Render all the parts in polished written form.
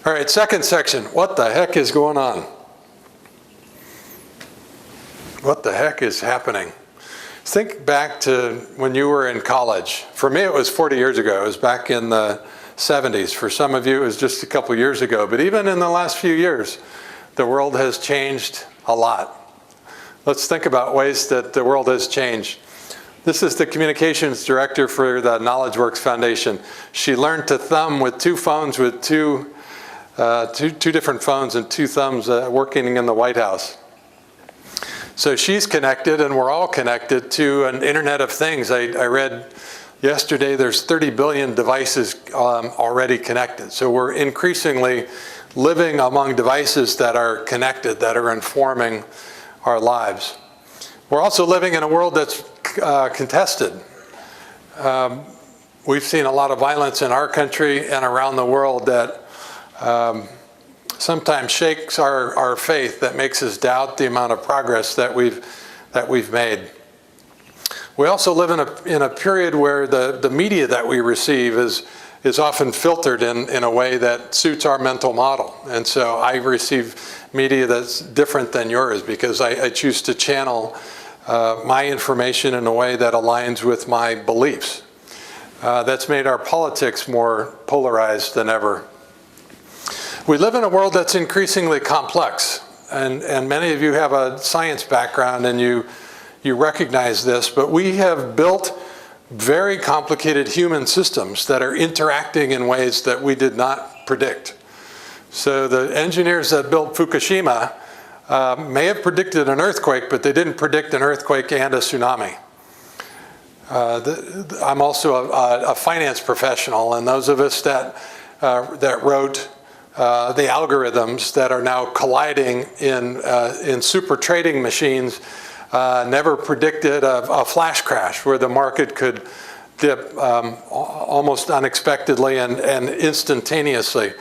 All right, second section. What the heck is going on? What the heck is happening? Think back to when you were in college. For me, it was 40 years ago. It was back in the 70s. For some of you, it was just a couple years ago. But even in the last few years, the world has changed a lot. Let's think about ways that the world has changed. This is the communications director for the KnowledgeWorks Foundation. She learned to thumb with two phones, with two different phones and two thumbs working in the White House. So she's connected, and we're all connected to an Internet of Things. I read yesterday there's 30 billion devices already connected. So we're increasingly living among devices that are connected, that are informing our lives. We're also living in a world that's contested. We've seen a lot of violence in our country and around the world that sometimes shakes our faith, that makes us doubt the amount of progress that we've made. We also live in a period where the media that we receive is often filtered in a way that suits our mental model. And so I receive media that's different than yours because I choose to channel my information in a way that aligns with my beliefs. That's made our politics more polarized than ever. We live in a world that's increasingly complex, and many of you have a science background and you recognize this, but we have built very complicated human systems that are interacting in ways that we did not predict. So the engineers that built Fukushima may have predicted an earthquake, but they didn't predict an earthquake and a tsunami. I'm also a finance professional, and those of us that wrote the algorithms that are now colliding in super trading machines never predicted a flash crash where the market could dip almost unexpectedly and instantaneously.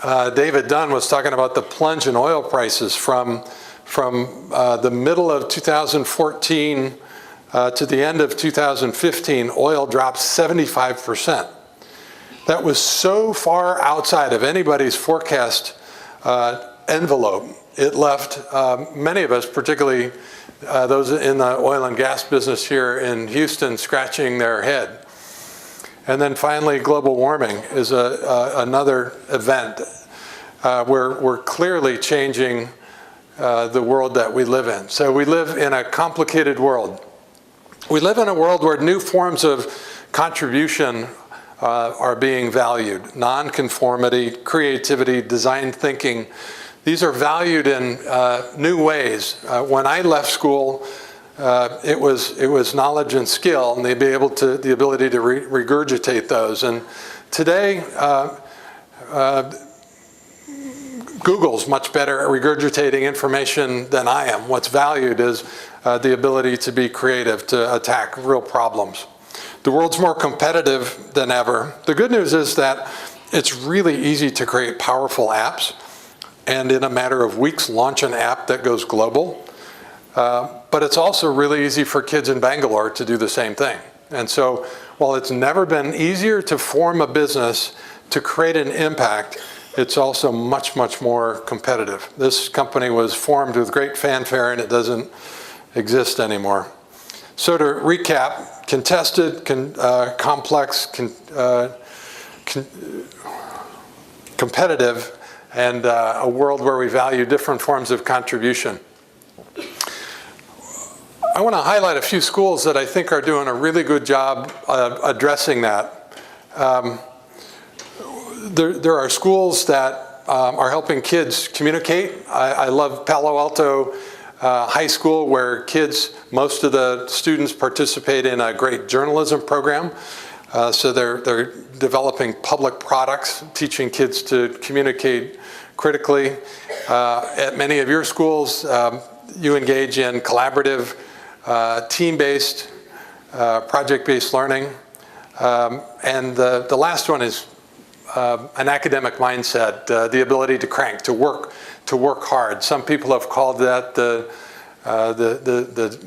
David Dunn was talking about the plunge in oil prices from the middle of 2014 to the end of 2015. Oil dropped 75%. That was so far outside of anybody's forecast envelope. It left many of us, particularly those in the oil and gas business here in Houston, scratching their head. And then finally, global warming is another event. We're clearly changing the world that we live in. So we live in a complicated world. We live in a world where new forms of contribution are being valued. Non-conformity, creativity, design thinking. These are valued in new ways. When I left school, it was knowledge and skill, and the ability to regurgitate those. And today, Google's much better at regurgitating information than I am. What's valued is the ability to be creative, to attack real problems. The world's more competitive than ever. The good news is that it's really easy to create powerful apps and in a matter of weeks launch an app that goes global. But it's also really easy for kids in Bangalore to do the same thing. And so while it's never been easier to form a business, to create an impact, it's also much, much more competitive. This company was formed with great fanfare and it doesn't exist anymore. So to recap, contested, complex, competitive, and a world where we value different forms of contribution. I want to highlight a few schools that I think are doing a really good job addressing that. There are schools that are helping kids communicate. I love Palo Alto High School, where kids, most of the students participate in a great journalism program. So they're developing public products, teaching kids to communicate critically. At many of your schools, you engage in collaborative, team-based, project-based learning. And the last one is an academic mindset, the ability to crank, to work hard. Some people have called that the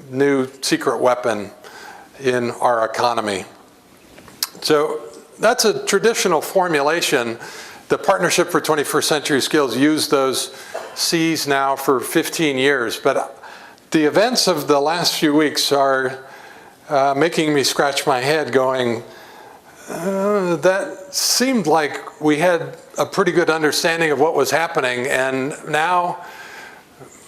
new secret weapon in our economy. So that's a traditional formulation, the Partnership for 21st Century Skills used those C's now for 15 years. But the events of the last few weeks are making me scratch my head going, that seemed like we had a pretty good understanding of what was happening, and now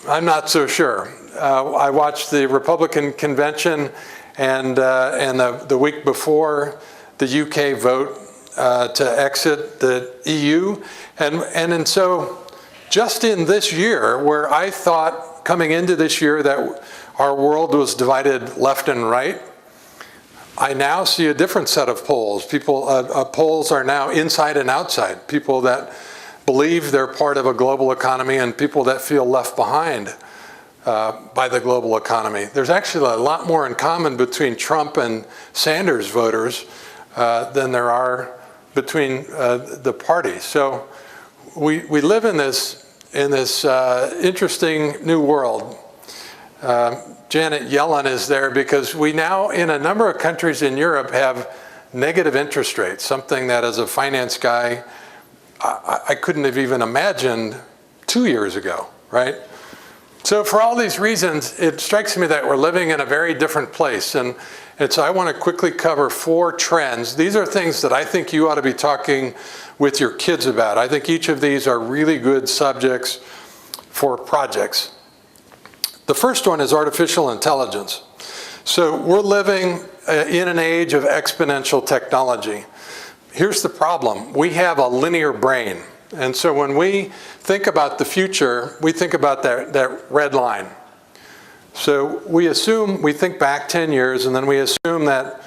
I'm not so sure. I watched the Republican convention and the week before the UK vote to exit the EU, and so just in this year, where I thought coming into this year that our world was divided left and right, I now see a different set of polls. Polls are now inside and outside. People that believe they're part of a global economy and people that feel left behind by the global economy. There's actually a lot more in common between Trump and Sanders voters than there are between the parties. So we live in this interesting new world. Janet Yellen is there because we now, in a number of countries in Europe, have negative interest rates, something that as a finance guy, I couldn't have even imagined 2 years ago, right? So for all these reasons, it strikes me that we're living in a very different place. And so I want to quickly cover 4 trends. These are things that I think you ought to be talking with your kids about. I think each of these are really good subjects for projects. The first one is artificial intelligence. So we're living in an age of exponential technology. Here's the problem. We have a linear brain. And so when we think about the future, we think about that red line. So we think back 10 years, and then we assume that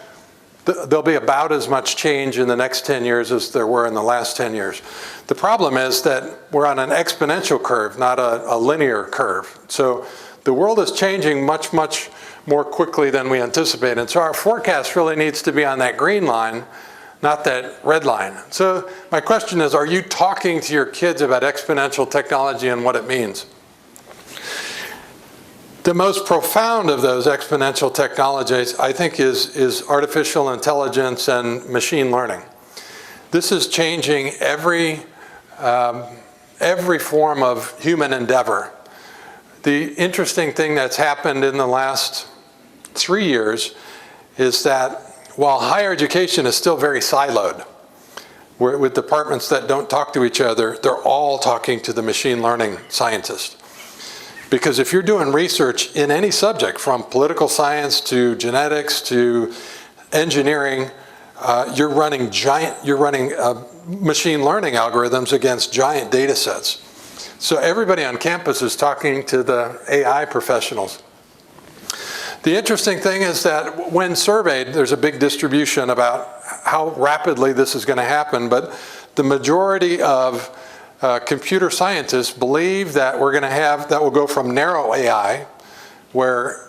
there'll be about as much change in the next 10 years as there were in the last 10 years. The problem is that we're on an exponential curve, not a linear curve. So the world is changing much, much more quickly than we anticipate. And so our forecast really needs to be on that green line, not that red line. So my question is, are you talking to your kids about exponential technology and what it means? The most profound of those exponential technologies, I think, is artificial intelligence and machine learning. This is changing every form of human endeavor. The interesting thing that's happened in the last 3 years is that while higher education is still very siloed, with departments that don't talk to each other, they're all talking to the machine learning scientist. Because if you're doing research in any subject, from political science to genetics to engineering, you're running machine learning algorithms against giant data sets. So everybody on campus is talking to the AI professionals. The interesting thing is that when surveyed, there's a big distribution about how rapidly this is going to happen, but the majority of computer scientists believe that we're going to have, that will go from narrow AI, where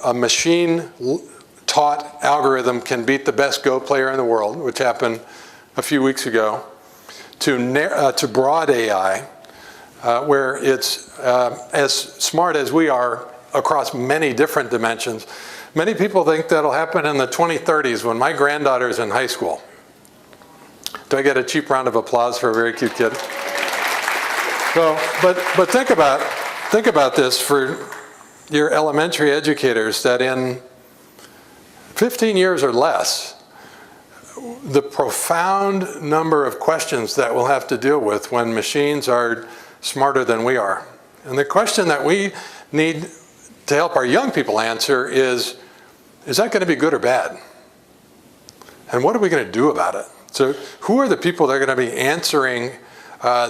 a machine-taught algorithm can beat the best Go player in the world, which happened a few weeks ago, to broad AI, where it's as smart as we are across many different dimensions. Many people think that'll happen in the 2030s when my granddaughter's in high school. Do I get a cheap round of applause for a very cute kid? So, but think about this for your elementary educators, that in 15 years or less, the profound number of questions that we'll have to deal with when machines are smarter than we are. And the question that we need to help our young people answer is that going to be good or bad? And what are we going to do about it? So who are the people that are going to be answering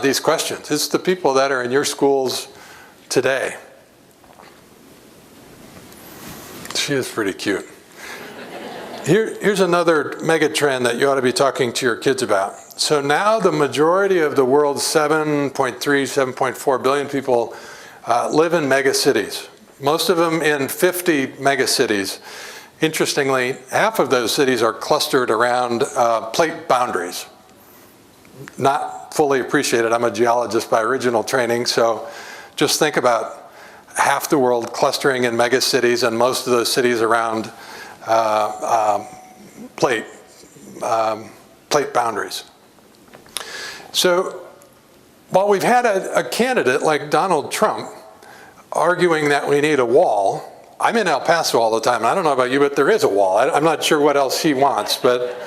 these questions? It's the people that are in your schools today. She is pretty cute. Here's another mega trend that you ought to be talking to your kids about. So now the majority of the world's 7.3, 7.4 billion people live in megacities. Most of them in 50 megacities. Interestingly, half of those cities are clustered around plate boundaries. Not fully appreciated. I'm a geologist by original training, so just think about half the world clustering in megacities and most of those cities around plate boundaries. So while we've had a candidate like Donald Trump arguing that we need a wall, I'm in El Paso all the time, and I don't know about you, but there is a wall. I'm not sure what else he wants, but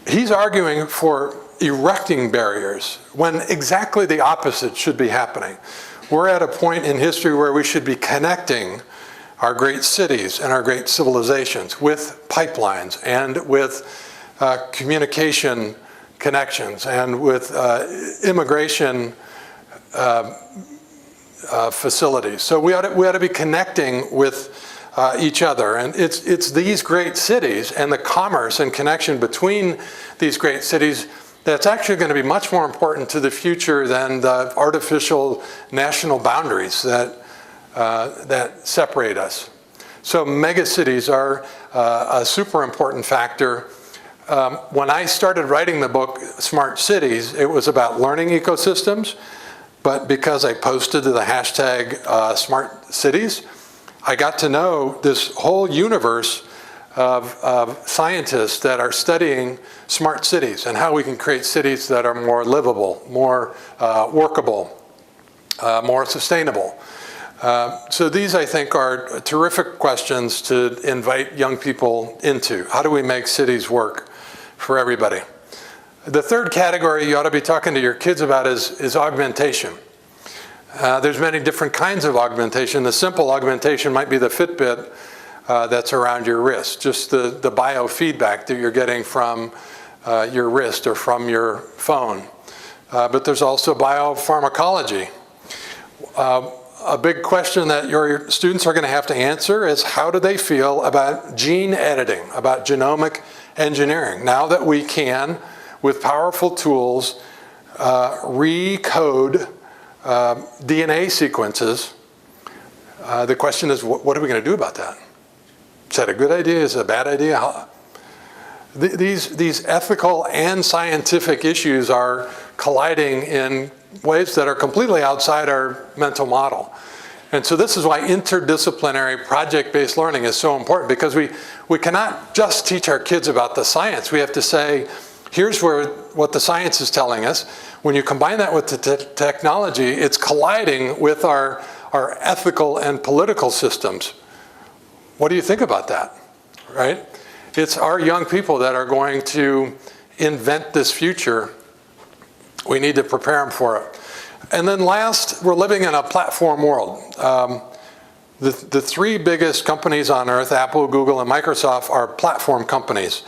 he's arguing for erecting barriers when exactly the opposite should be happening. We're at a point in history where we should be connecting our great cities and our great civilizations with pipelines and with communication connections and with immigration facilities. So we ought to be connecting with each other. And it's these great cities and the commerce and connection between these great cities that's actually going to be much more important to the future than the artificial national boundaries that separate us. So megacities are a super important factor. When I started writing the book, Smart Cities, it was about learning ecosystems, but because I posted to the hashtag Smart Cities, I got to know this whole universe of scientists that are studying smart cities and how we can create cities that are more livable, more workable, more sustainable. So these, I think, are terrific questions to invite young people into. How do we make cities work for everybody? The third category you ought to be talking to your kids about is augmentation. There's many different kinds of augmentation. The simple augmentation might be the Fitbit that's around your wrist, just the biofeedback that you're getting from your wrist or from your phone. But there's also biopharmacology. A big question that your students are going to have to answer is how do they feel about gene editing, about genomic engineering? Now that we can, with powerful tools, recode DNA sequences, the question is, what are we going to do about that? Is that a good idea? Is it a bad idea? These ethical and scientific issues are colliding in ways that are completely outside our mental model. And so this is why interdisciplinary project-based learning is so important, because we cannot just teach our kids about the science. We have to say, here's what the science is telling us. When you combine that with the technology, it's colliding with our ethical and political systems. What do you think about that, right? It's our young people that are going to invent this future. We need to prepare them for it. And then last, we're living in a platform world. The three biggest companies on earth, Apple, Google, and Microsoft, are platform companies.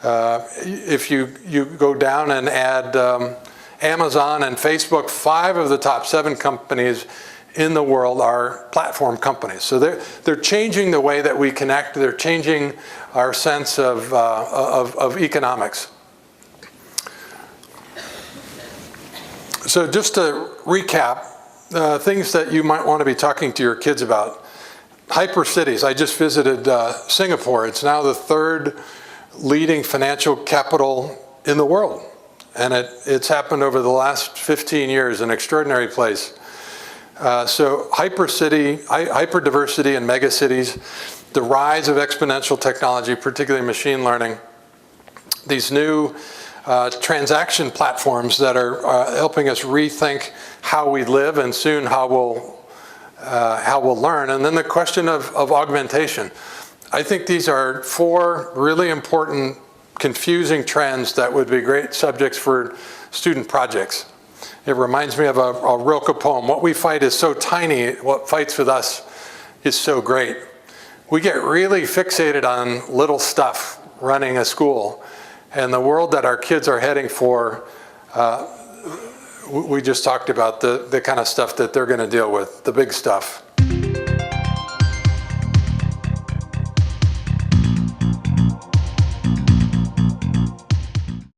If you go down and add Amazon and Facebook, 5 of the top 7 companies in the world are platform companies. So they're changing the way that we connect. They're changing our sense of economics. So just to recap, things that you might want to be talking to your kids about. Hypercities. I just visited Singapore. It's now the 3rd leading financial capital in the world. And it's happened over the last 15 years, an extraordinary place. So hyperdiversity and megacities, the rise of exponential technology, particularly machine learning, these new transaction platforms that are helping us rethink how we live and soon how we'll learn. And then the question of augmentation. I think these are 4 really important, confusing trends that would be great subjects for student projects. It reminds me of a Rilke poem. What we fight is so tiny, what fights with us is so great. We get really fixated on little stuff running a school. And the world that our kids are heading for, we just talked about the kind of stuff that they're going to deal with, the big stuff.